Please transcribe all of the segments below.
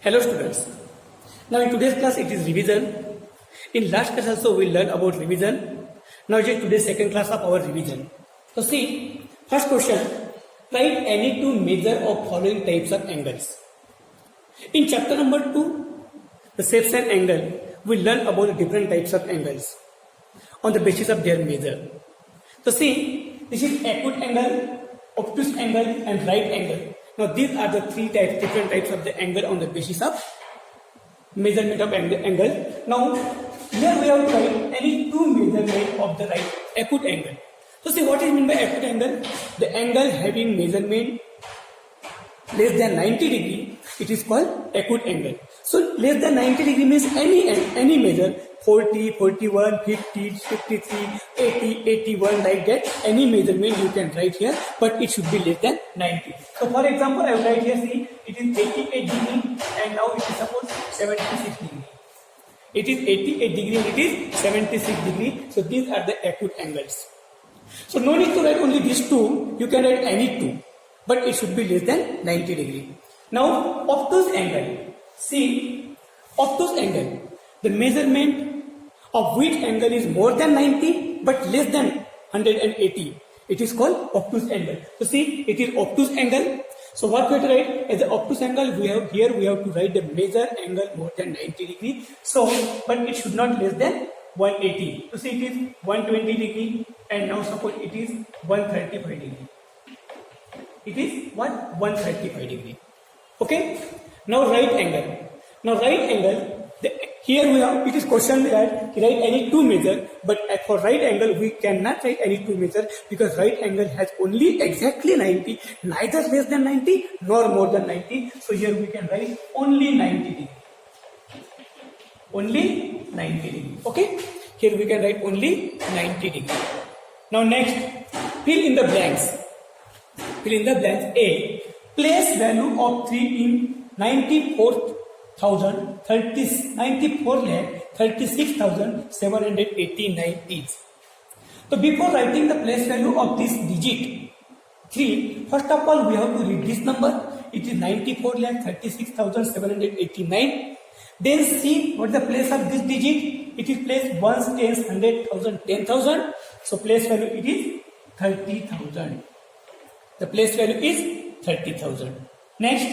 Hello students. Now in today's class it is revision. In last class also we learned about revision. Now it is today's second class of our revision. So see, first question, write any two measure of following types of angles. In chapter number 2, the shapes and angle, we learn about the different types of angles on the basis of their measure. So see, this is acute angle, obtuse angle and right angle. Now these are the three types, different types of the angle on the basis of measurement of angle. Now here we have tried any two measurement of the right acute angle. So see, what is meant by acute angle? The angle having measurement less than 90 degree, it is called acute angle. So less than 90 degree means any measure, 40, 41, 50, 53, 80, 81, like that. Any measurement you can write here, but it should be less than 90. So for example, I will write here, see, it is 88 degree and now it is suppose 76 degree. It is 88 degree and it is 76 degree. So these are the acute angles. So no need to write only these two, you can write any two, but it should be less than 90 degree. Now obtuse angle. See, obtuse angle, the measurement of which angle is more than 90 but less than 180. It is called obtuse angle. So see, it is obtuse angle. So what we have to write as the obtuse angle, we have to write the measure angle more than 90 degree. So, but it should not less than 180. So see, it is 120 degree and now suppose it is 135 degree. It is what? 135 degree. Okay. Now right angle. Now right angle, here we have, it is question that write any two measure, but for right angle we cannot write any two measure because right angle has only exactly 90, neither less than 90 nor more than 90. So here we can write only 90 degree. Only 90 degree. Okay. Here we can write only 90 degree. Now next, fill in the blanks. Fill in the blanks. A. Place value of 3 in 94,36,789 is. So before writing the place value of this digit 3, first of all we have to read this number. It is 94,36,789. Then see what the place of this digit. It is placed ones, tens, 100,000, 10,000. So place value it is 30,000. The place value is 30,000. Next,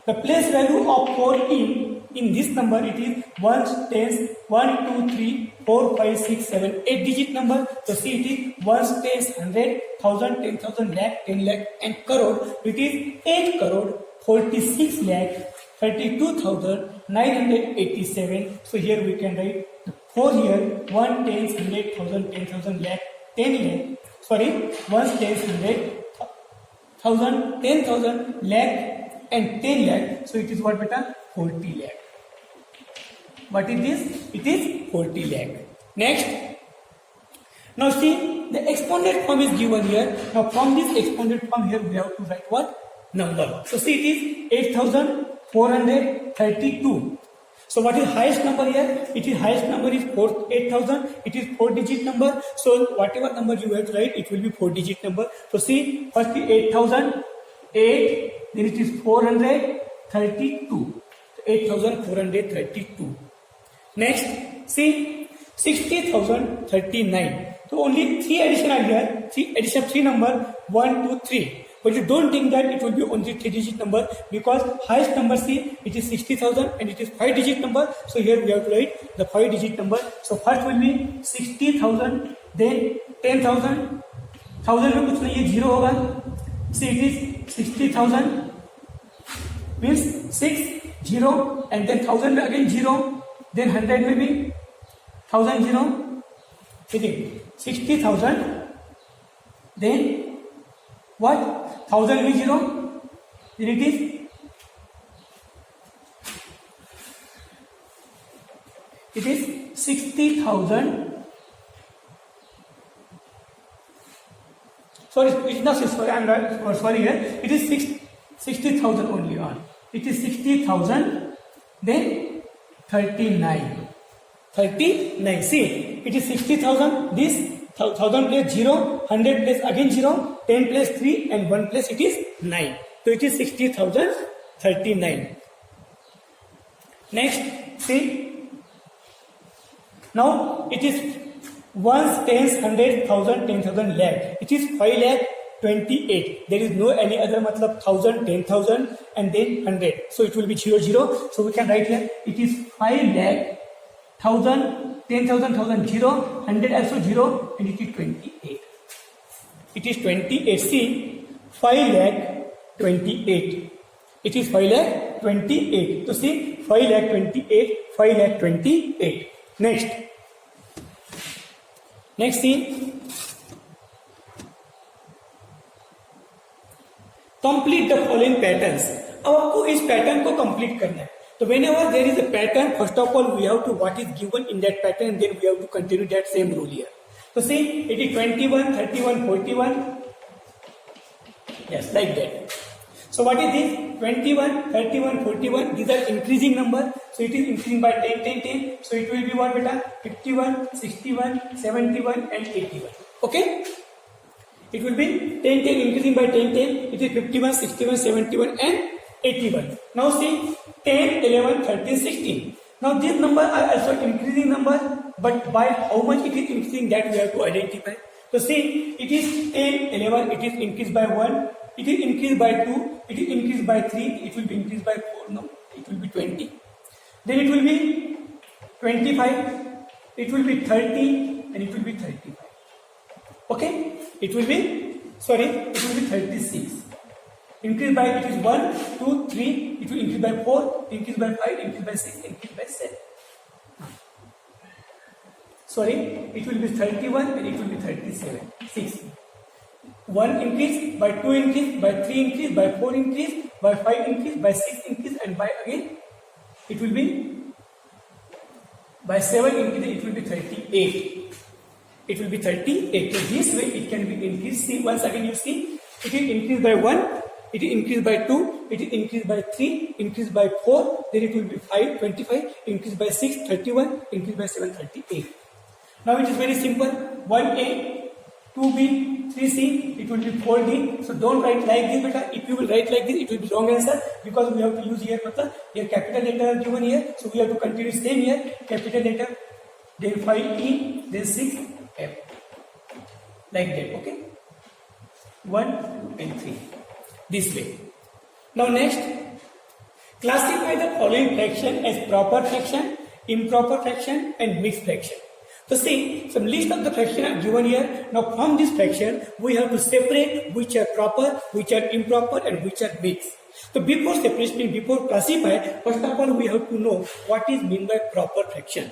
the place value of 4 in this number, it is ones, tens, 1, 2, 3, 4, 5, 6, 7, 8 digit number. So see, it is ones, tens, 100, 1,000, 10,000, lakh, 10 lakh and crore. It is 8 crore, 46 lakh, 32,987. So here we can write 4 here, 1, tens, 100, 1,000, 10,000, lakh, 10 lakh. Sorry, ones, tens, 100, 1,000, 10,000, lakh and 10 lakh. So it is what beta? 40 lakh. What is this? It is 40 lakh. Next. Now see, the exponent form is given here. Now from this exponent form here we have to write what? Number. So see, it is 8,432. So what is highest number here? It is highest number is 8,000. It is 4 digit number. So whatever number you have to write, it will be 4 digit number. So see, first is 8,000, 8, then it is 432. 8,432. Next, see, 60,039. So only 3 addition are here. 3 number, 1, 2, 3. But you don't think that it will be only 3 digit number because highest number, see, it is 60,000 and it is 5 digit number. So here we have to write the 5 digit number. So first will be 60,000, then 10,000. 1000 में कुछ नहीं है, 0 होगा. See, it is 60,000 means 6, 0 and then 1000 में again 0. Then 100 में भी 1000 0. Okay, 60,000. Then what? 1000 में 0. Then it is it is 60,000. Sorry, it's not sorry. I'm not sorry here. It is 60,000 only on. It is 60,000. Then 39. 39. See, it is 60,000. This 1000 place 0, 100 place again 0, 10 place 3 and 1 place it is 9. So it is 60,039. Next, see. Now it is ones, tens, hundred, thousand, 10,000, lakh. It is 5 lakh 28. There is no any other matlab 1000, 10,000 and then 100. So it will be 0, 0. So we can write here it is 5 lakh 1000, 10,000, 1000, 0, 100 also 0 and it is 28. It is 28. See, 5 lakh 28. It is 5 lakh 28. So see, 5 lakh 28, 5 lakh 28. Next see, complete the following patterns. अब आपको इस pattern को complete करना है. So whenever there is a pattern, first of all we have to what is given in that pattern, then we have to continue that same rule here. So see, it is 21, 31, 41. Yes, like that. So what is this? 21, 31, 41. These are increasing number. So it is increasing by 10, 10, 10. So it will be what beta? 51, 61, 71 and 81. Okay? It will be 10, 10 increasing by 10, 10. It is 51, 61, 71 and 81. Now see 10, 11, 13, 16. Now these numbers are also increasing number, but by how much it is increasing that we have to identify. So see, it is 10, 11, it is increased by 1, it is increased by 2, it is increased by 3, it will be increased by 4, no, it will be 20. Then it will be 25, it will be 30 and it will be 35. Okay? It will be 36. Increase by, it is 1, 2, 3, it will increase by 4, increase by 5, increase by 6, increase by 7. It will be 31 and it will be 37. 6. 1 increase, by 2 increase, by 3 increase, by 4 increase, by 5 increase, by 6 increase and by again it will be by 7 increase, it will be 38. It will be 38. So this way it can be increased. See, once again you see, it is increased by 1, it is increased by 2, it is increased by 3, increased by 4, then it will be 5, 25, increased by 6, 31, increased by 7, 38. Now it is very simple. 1A, 2B, 3C, it will be 4D. So don't write like this, beta. If you will write like this, it will be wrong answer because we have to use here, here capital letter are given here. So we have to continue same here, capital letter, then 5E, then 6F. Like that, okay? 1, 2 and 3. This way. Now next, classify the following fraction as proper fraction, improper fraction and mixed fraction. So see, some list of the fraction are given here. Now from this fraction, we have to separate which are proper, which are improper and which are mixed. So before separation, before classify, first of all we have to know what is meant by proper fraction.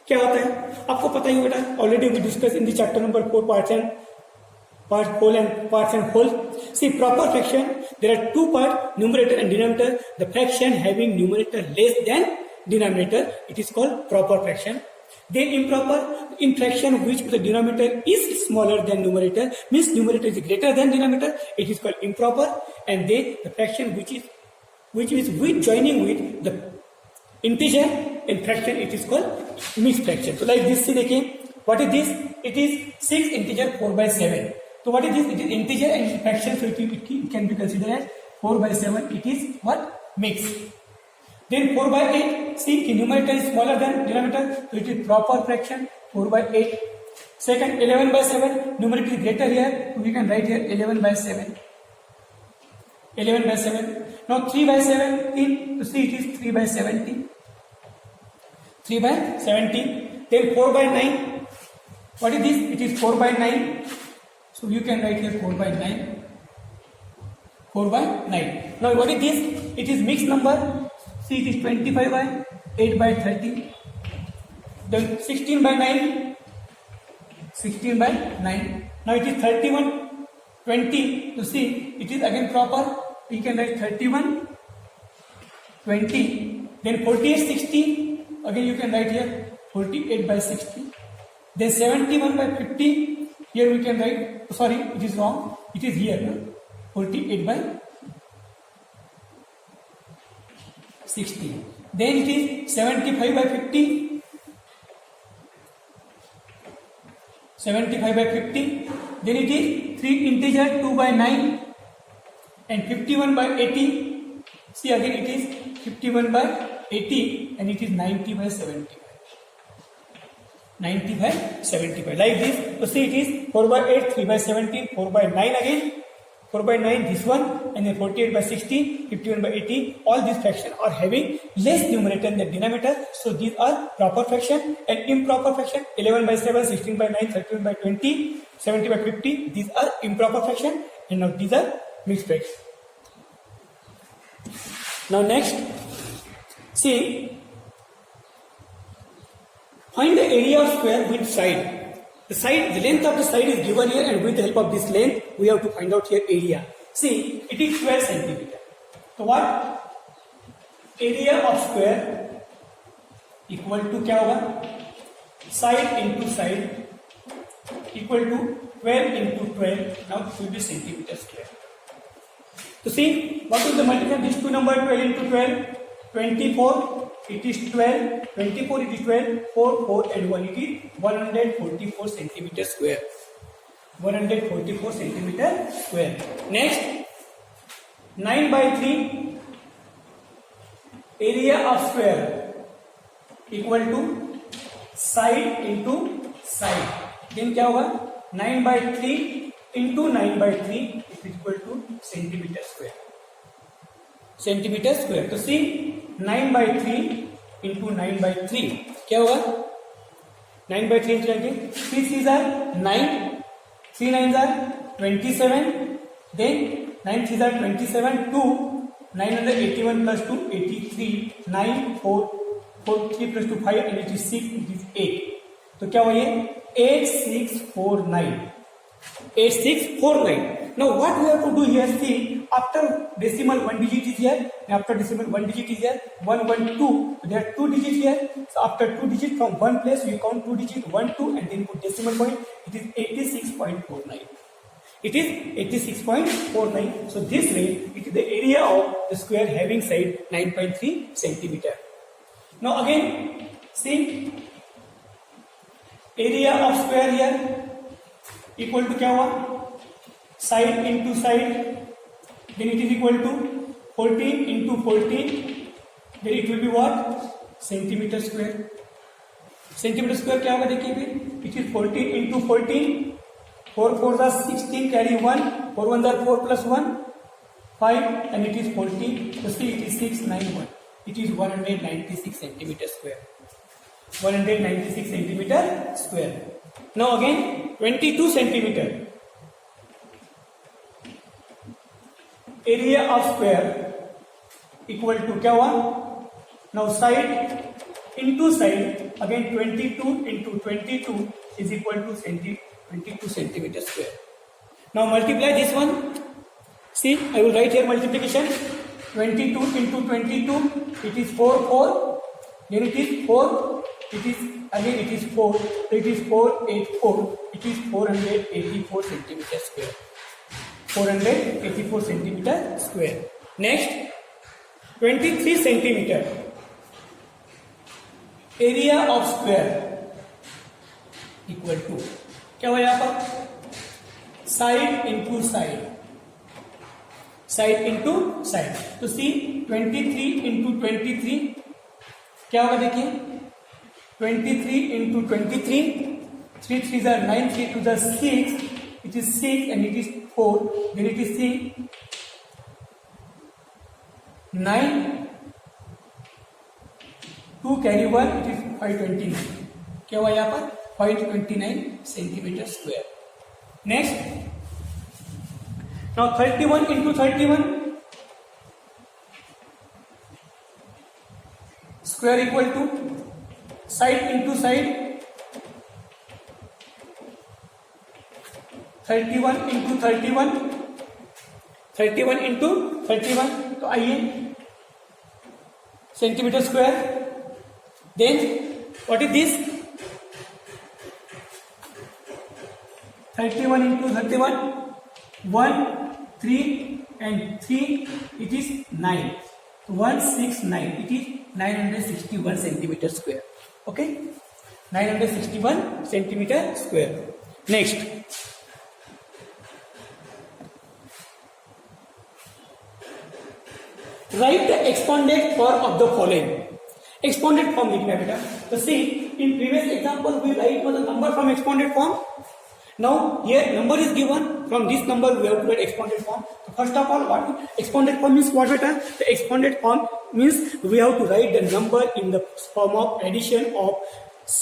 क्या होता है आपको पता ही बेटा. Already we discussed in the chapter number 4 parts and whole. See, proper fraction, there are two parts, numerator and denominator. The fraction having numerator less than denominator, it is called proper fraction. Then improper, in fraction which the denominator is smaller than numerator, means numerator is greater than denominator, it is called improper. And then the fraction which is with joining with the integer in fraction, it is called mixed fraction. So like this, see again, what is this? It is 6 integer 4 by 7. So what is this? It is integer and it is fraction, so it can be considered as 4 by 7. It is what? Mixed. Then 4 by 8, see the numerator is smaller than denominator, so it is proper fraction, 4 by 8. Second, 11 by 7, numerator is greater here, so we can write here 11 by 7. 11 by 7. Now 3 by 17, so see it is 3 by 17. 3 by 17. Then 4 by 9. What is this? It is 4 by 9. So you can write here 4 by 9. 4 by 9. Now what is this? It is mixed number. See, it is 25 by 8 by 30. Then 16 by 9. 16 by 9. Now it is 31, 20. So see, it is again proper. We can write 31, 20. Then 48, 60. Again you can write here 48 by 60. Then 71 by 50. Here we can write, sorry, it is wrong. It is here, no? 48 by 60. Then it is 75 by 50. 75 by 50. Then it is 3 integer 2 by 9. And 51 by 80. See again it is 51 by 80 and it is 90 by 75. 90 by 75 like this. So see, it is 4 by 8, 3 by 17, 4 by 9 again, 4 by 9 this one, and then 48 by 60, 51 by 80. All these fractions are having less numerator than denominator, so these are proper fraction. And improper fraction, 11 by 7, 16 by 9, 31 by 20, 70 by 50, these are improper fraction, and now these are mixed fraction. Now next, see, find the area of square with side. The length of the side is given here, and with the help of this length, we have to find out here area. See, it is 12 centimeter. So what? Area of square equal to क्या होगा? Side into side equal to 12 into 12. Now it will be centimeter square. So see, what is the multiplication? These two numbers, 12 into 12, 24. It is 12, 24 it is 12, 4, 4 and 1 it is 144 centimeter square. 144 centimeter square. Next, 9 by 3 area of square equal to side into side. Then क्या होगा? 9 by 3 into 9 by 3 is equal to centimeter square. Centimeter square. तो see, 9 by 3 into 9 by 3 क्या होगा? 9 by 3 into 9, 3 3s are 9, 3 9s are 27, then 9 3s are 27, 2, 981 plus 2, 83, 9, 4, 4, 3 plus 2, 5 and it is 6, it is 8. तो क्या हुआ ये? 8649. 8649. Now what we have to do here, see, after decimal 1 digit is here, after decimal 1 digit is here, 1, 1, 2, there are 2 digits here. So after 2 digits from one place, we count 2 digits, 1, 2 and then put decimal point, it is 86.49. It is 86.49. So this way, it is the area of the square having side 9.3 centimeter. Now again, see, area of square here equal to क्या हुआ? Side into side, then it is equal to 14 into 14, then it will be what? Centimeter square. Centimeter square क्या होगा देखिए फिर? It is 14 into 14, 4 4s are 16, carry 1, 4 1s are 4 plus 1, 5 and it is 14, so see it is 691. It is 196 centimeter square. 196 centimeter square. Now again 22 centimeter. Area of square equal to क्या हुआ? Now side into side, again 22 into 22 is equal to 22 centimeter square. Now multiply this one. See, I will write here multiplication. 22 into 22, it is 4, 4. Then it is 4. It is again it is 4. It is 4, 8, 4. It is 484 centimeter square. 484 centimeter square. Next, 23 centimeter. Area of square equal to क्या हुआ यहाँ पर? Side into side. Side into side. तो see 23 into 23 क्या होगा देखिए? 23 into 23, 3 3s are 9, 3 2s are 6, it is 6 and it is 4, then it is 6, 9, 2 carry 1, it is 529. क्या हुआ यहाँ पर? 529 centimeter square. Next, now 31 into 31 square equal to side into side, 31 into 31, 31 into 31, तो आइए centimeter square. Then what is this? 31 into 31, 1, 3 and 3, it is 9. 169, it is 961 centimeter square. Okay, 961 centimeter square. Next, Write the expounded form of the following. Expounded form लिखना है बेटा. So see, in previous example we write the number from expounded form. Now here number is given. From this number we have to write expounded form. So first of all, what expounded form means what beta? The expounded form means we have to write the number in the form of addition of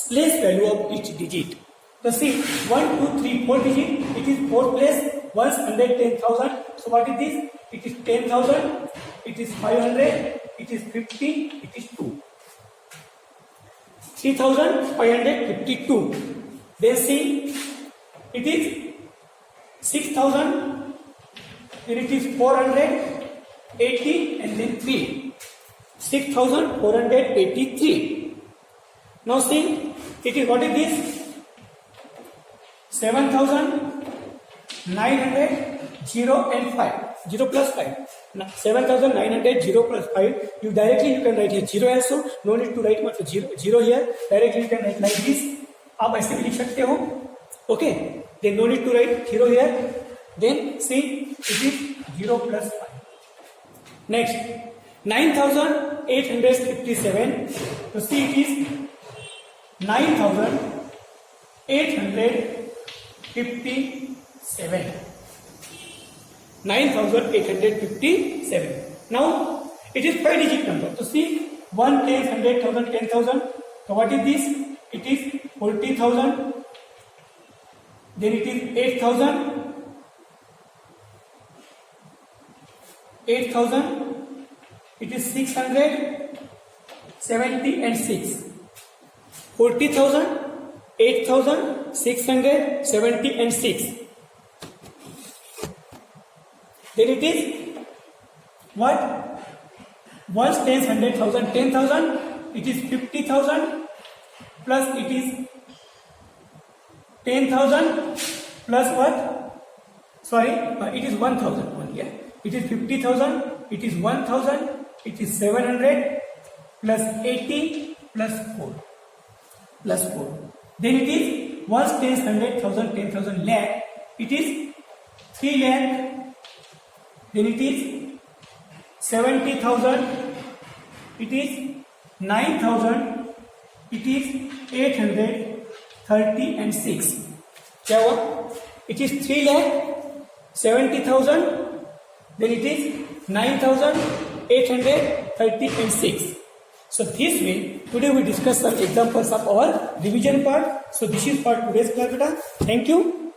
place value of each digit. So see, 1, 2, 3, 4 digit. It is 4th place. Once 110,000. So what is this? It is 10,000. It is 500. It is 50. It is 2. 3,552. Then see, it is 6,000. Then it is 480 and then 3. 6,483. Now see, it is what is this? 7,900, 0 and 5. 0 plus 5. 7,900, 0 plus 5. You directly you can write here 0 also. No need to write much 0 here. Directly you can write like this. आप ऐसे भी लिख सकते हो. Okay. Then no need to write 0 here. Then see, it is 0 plus 5. Next, 9,857. So see, it is 9,857. 9,857. Now it is 5 digit number. So see, 1, 10, 100,000, 10,000. So what is this? It is 40,000. Then it is 8,000. 8,000. It is 600, 70 and 6. 40,000, 8,000, 600, 70 and 6. Then it is what? Once 10, 100,000, 10,000. It is 50,000 plus it is 10,000 plus what? Sorry, it is 1,000 only. Yeah? It is 50,000. It is 1,000. It is 700 plus 80 plus 4. Plus 4. Then it is once 10, 100,000, 10,000 lakh. It is 3 lakh. Then it is 70,000. It is 9,000. It is 830 and 6. क्या हुआ? It is 3 lakh 70,000. Then it is 9,830 and 6. So this way, today we discuss some examples of our revision part. So this is for today's class, beta. Thank you.